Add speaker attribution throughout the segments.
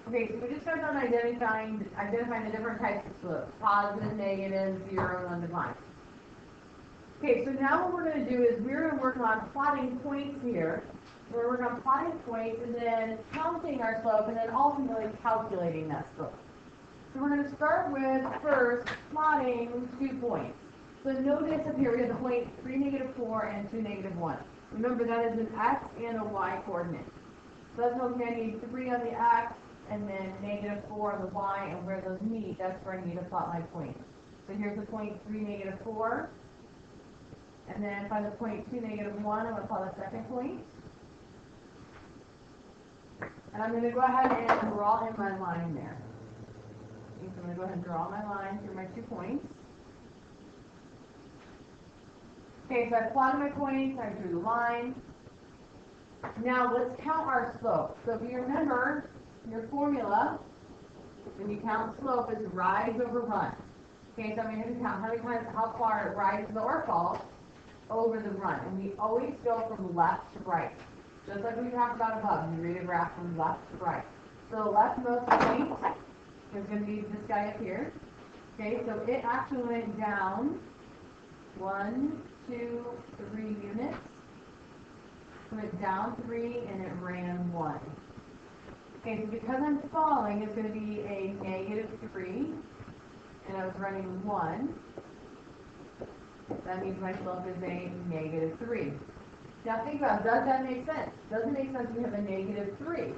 Speaker 1: Okay, so we just got done identifying the different types of slopes, positive, negative, 0, and undefined. Okay, so now what we're going to do is we're going to work on plotting points here. So we're working on plotting points and then counting our slope and then ultimately calculating that slope. So we're going to start with first plotting 2 points. So notice up here we have the point 3, -4 and 2, -1. Remember that is an x and a y coordinate. So that's what I need 3 on the x and then -4 on the y, and where those meet, that's where I need to plot my point. So here's the point 3, -4. And then find the point 2, -1, I'm going to plot the second point. And I'm going to go ahead and draw in my line there. So I'm going to go ahead and draw my line through my 2 points. Okay, so I plotted my points, I drew the line. Now let's count our slope. So if you remember your formula, when you count slope, is rise over run. Okay, so I'm going to count how far it rises or falls over the run. And we always go from left to right. Just like we talked about above, you read a graph from left to right. So the leftmost point is going to be this guy up here. Okay, so it actually went down 1, 2, 3 units. It went down 3 and it ran 1. Okay, so because I'm falling, it's going to be a -3, and I was running 1. That means my slope is a -3. Now think about it, does that make sense? Does it make sense we have a -3?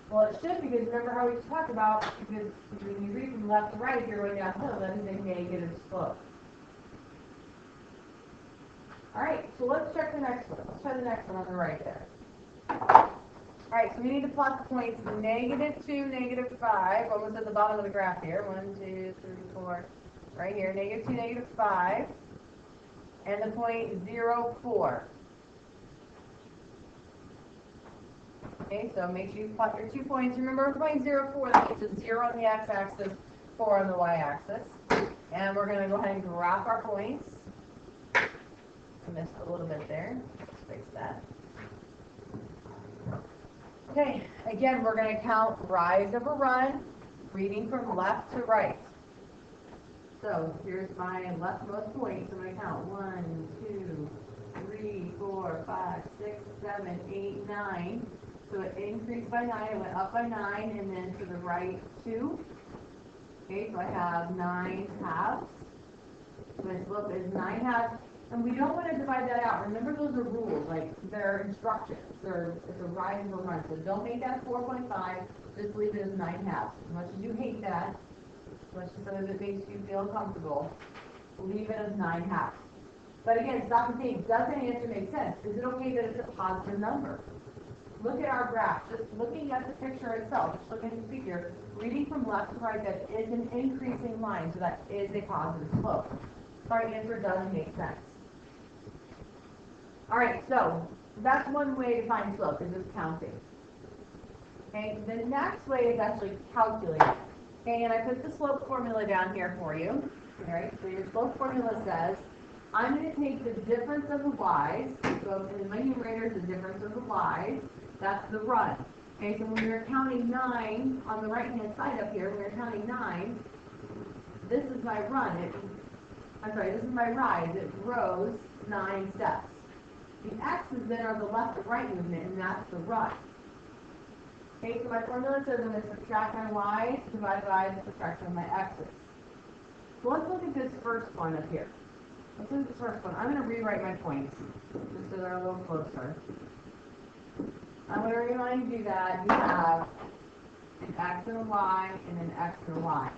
Speaker 1: Well, it should, because remember how we talked about, because when you read from left to right, if you're going downhill, that is a negative slope. Alright, so let's check the next one. Let's try the next one on the right there. Alright, so we need to plot the points -2, -5, almost at the bottom of the graph here. 1, 2, 3, 4, right here, -2, -5, and the point 0, 4. Okay, so make sure you plot your 2 points. Remember, point 0, 4, that means it's 0 on the x-axis, 4 on the y-axis. And we're going to go ahead and graph our points. I missed a little bit there. Let's fix that. Okay, again, we're going to count rise over run, reading from left to right. So here's my leftmost point. So I'm going to count 1, 2, 3, 4, 5, 6, 7, 8, 9. So it increased by 9, it went up by 9, and then to the right 2. Okay, so I have 9 halves. So my slope is 9 halves. And we don't want to divide that out. Remember, those are rules, like they're instructions. It's a rise over run. So don't make that 4.5. Just leave it as 9 halves. As much as you hate that, as much as some of it makes you feel comfortable, leave it as 9 halves. But again, stop and think, does the answer make sense? Is it okay that it's a positive number? Look at our graph. Just looking at the picture itself, just looking at the figure, reading from left to right, that is an increasing line, so that is a positive slope. So our answer does make sense. Alright, so that's one way to find slope, is just counting. Okay, the next way is actually calculating. Okay, and I put the slope formula down here for you. Alright, so your slope formula says, I'm going to take the difference of the y's, so in my numerator is the difference of the y's, that's the run. Okay, so when you're counting 9 on the right-hand side up here, when you're counting 9, this is my run. This is my rise. It rose 9 steps. The x's then are the left and right movement, and that's the run. Okay, so my formula says I'm going to subtract my y's, divide by the subtraction of my x's. So let's look at this first one up here. Let's look at this first one. I'm going to rewrite my points, just so they're a little closer. I'm going to remind you that you have an x and a y and an x and a y.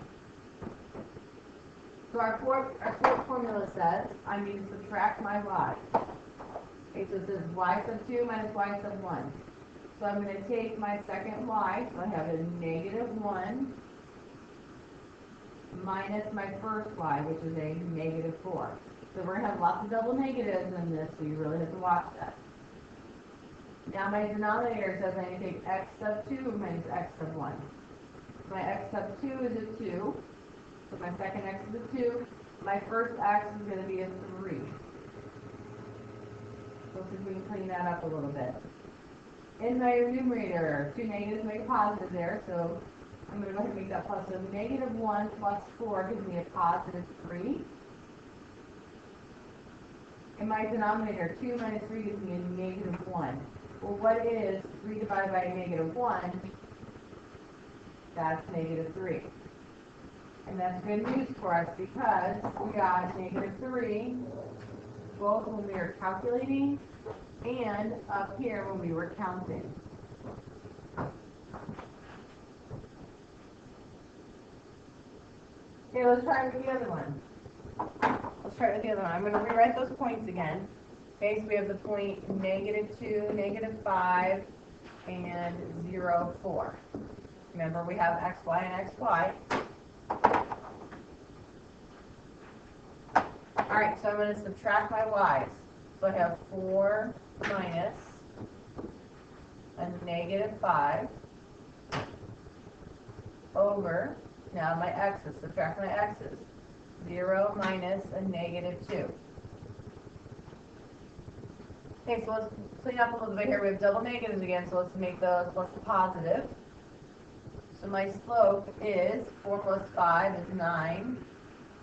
Speaker 1: So our slope formula says I need to subtract my y. Okay, so it says y sub 2 minus y sub 1. So I'm going to take my second y, so I have a -1, minus my first y, which is a -4. So we're going to have lots of double negatives in this, so you really have to watch that. Now my denominator says I need to take x sub 2 minus x sub 1. So my x sub 2 is a 2. So my second x is a 2. My first x is going to be a 3. So let's see if we can clean that up a little bit. In my numerator, two negatives make a positive there, so I'm going to go ahead and make that plus. So negative 1 plus 4 gives me a positive 3. In my denominator, 2 minus 3 gives me a negative 1. Well, what is 3 divided by a negative 1? That's negative 3. And that's good news for us because we got negative 3 both when we were calculating and up here when we were counting. Okay, let's try with the other one. Let's try with the other one. I'm going to rewrite those points again. Okay, so we have the point -2, -5, and 0, 4. Remember, we have x, y, and x, y. All right, so I'm going to subtract my y's. So I have 4 minus a -5 over, now my x's, subtract my x's, 0 minus a -2. Okay, so let's clean up a little bit here. We have double negatives again, so let's make those plus positive. So my slope is 4 plus 5 is 9.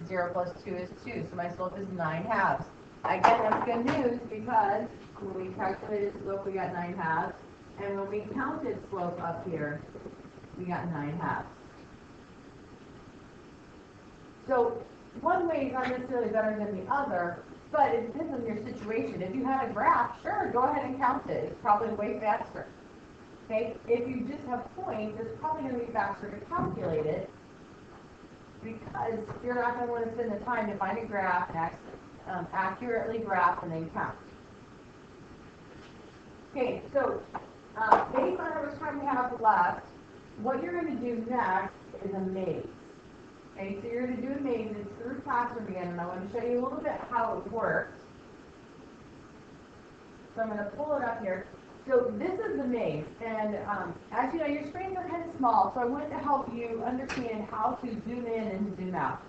Speaker 1: 0 plus 2 is 2, so my slope is 9/2. Again, that's good news because when we calculated slope, we got 9/2. And when we counted slope up here, we got 9/2. So one way is not necessarily better than the other, but it depends on your situation. If you had a graph, sure, go ahead and count it. It's probably way faster. Okay? If you just have points, it's probably going to be faster to calculate it because you're not going to want to spend the time to find a graph and accurately graph and then count. Okay, so based on how much time we have left, what you're going to do next is a maze. Okay, so you're going to do a maze. It's through Classroom again, and I want to show you a little bit how it works. So I'm going to pull it up here. So this is the maze, and as you know, your screens are kind of small, so I wanted to help you understand how to zoom in and zoom out.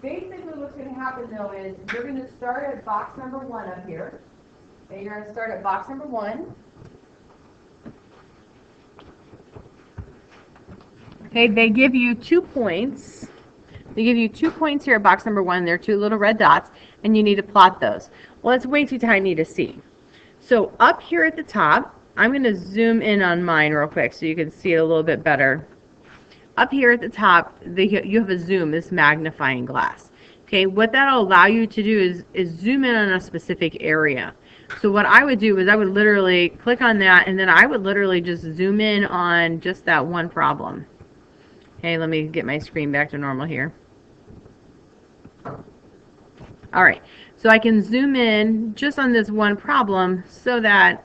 Speaker 1: Basically, what's going to happen, though, is you're going to start at box number 1 up here. Okay, you're going to start at box number 1. Okay, they give you 2 points. They give you 2 points here at box number 1. They're 2 little red dots, and you need to plot those. Well, it's way too tiny to see. So up here at the top, I'm going to zoom in on mine real quick so you can see it a little bit better. Up here at the top, you have a zoom, this magnifying glass. Okay, what that'll allow you to do is zoom in on a specific area. So what I would do is I would literally click on that, and then I would literally just zoom in on just that one problem. Okay, let me get my screen back to normal here. All right, so I can zoom in just on this one problem so that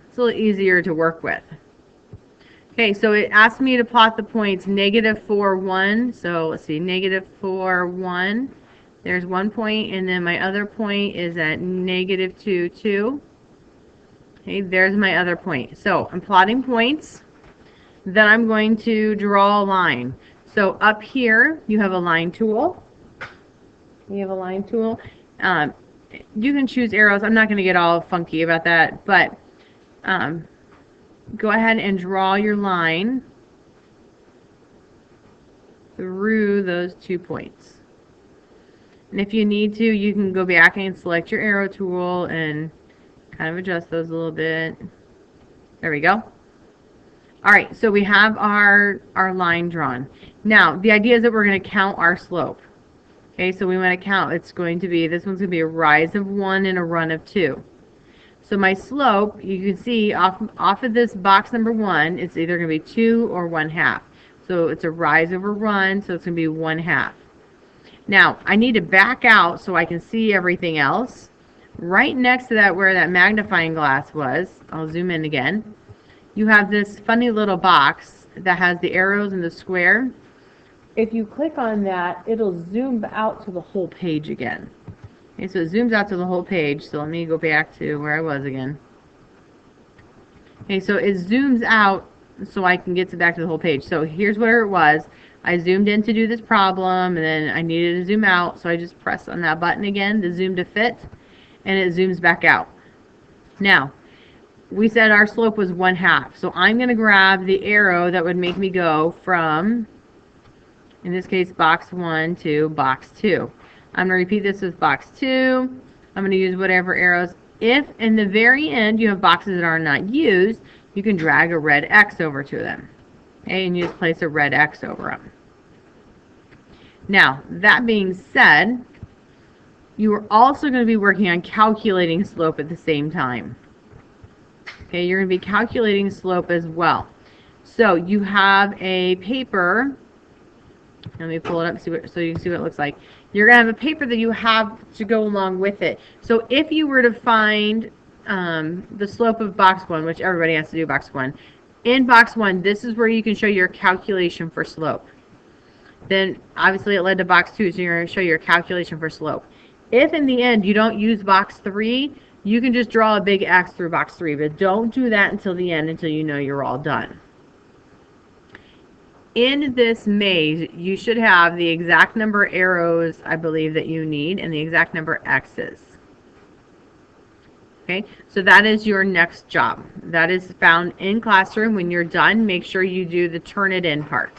Speaker 1: it's a little easier to work with. Okay, so it asked me to plot the points -4, 1. So let's see, -4, 1. There's 1 point, and then my other point is at -2, 2. Okay, there's my other point. So I'm plotting points. Then I'm going to draw a line. So up here, you have a line tool. You have a line tool. You can choose arrows. I'm not going to get all funky about that, but go ahead and draw your line through those 2 points. And if you need to, you can go back and select your arrow tool and kind of adjust those a little bit. There we go. All right, so we have our line drawn. Now, the idea is that we're going to count our slope. Okay, so we want to count. It's going to be, this one's going to be a rise of 1 and a run of 2. So my slope, you can see off of this box number 1, it's either going to be 2 or 1/2. So it's a rise over run, so it's going to be 1/2. Now, I need to back out so I can see everything else. Right next to that, where that magnifying glass was, I'll zoom in again, you have this funny little box that has the arrows and the square. If you click on that, it'll zoom out to the whole page again. Okay, so it zooms out to the whole page. So let me go back to where I was again. Okay, so it zooms out so I can get back to the whole page. So here's where it was. I zoomed in to do this problem, and then I needed to zoom out, so I just press on that button again, the zoom to fit, and it zooms back out. Now,
Speaker 2: we said our slope was 1/2. So I'm going to grab the arrow that would make me go from, in this case, box 1 to box 2. I'm going to repeat this with box 2. I'm going to use whatever arrows. If in the very end you have boxes that are not used, you can drag a red X over to them. Okay, and you just place a red X over them. Now, that being said, you are also going to be working on calculating slope at the same time. Okay, you're going to be calculating slope as well. So you have a paper. Let me pull it up so you can see what it looks like. You're going to have a paper that you have to go along with it. So if you were to find the slope of box 1, which everybody has to do box 1, in box 1, this is where you can show your calculation for slope. Then obviously it led to box 2, so you're going to show your calculation for slope. If in the end you don't use box 3, you can just draw a big X through box 3, but don't do that until the end, until you know you're all done. In this maze, you should have the exact number of arrows, I believe, that you need, and the exact number of X's. Okay, so that is your next job. That is found in classroom. When you're done, make sure you do the Turnitin part.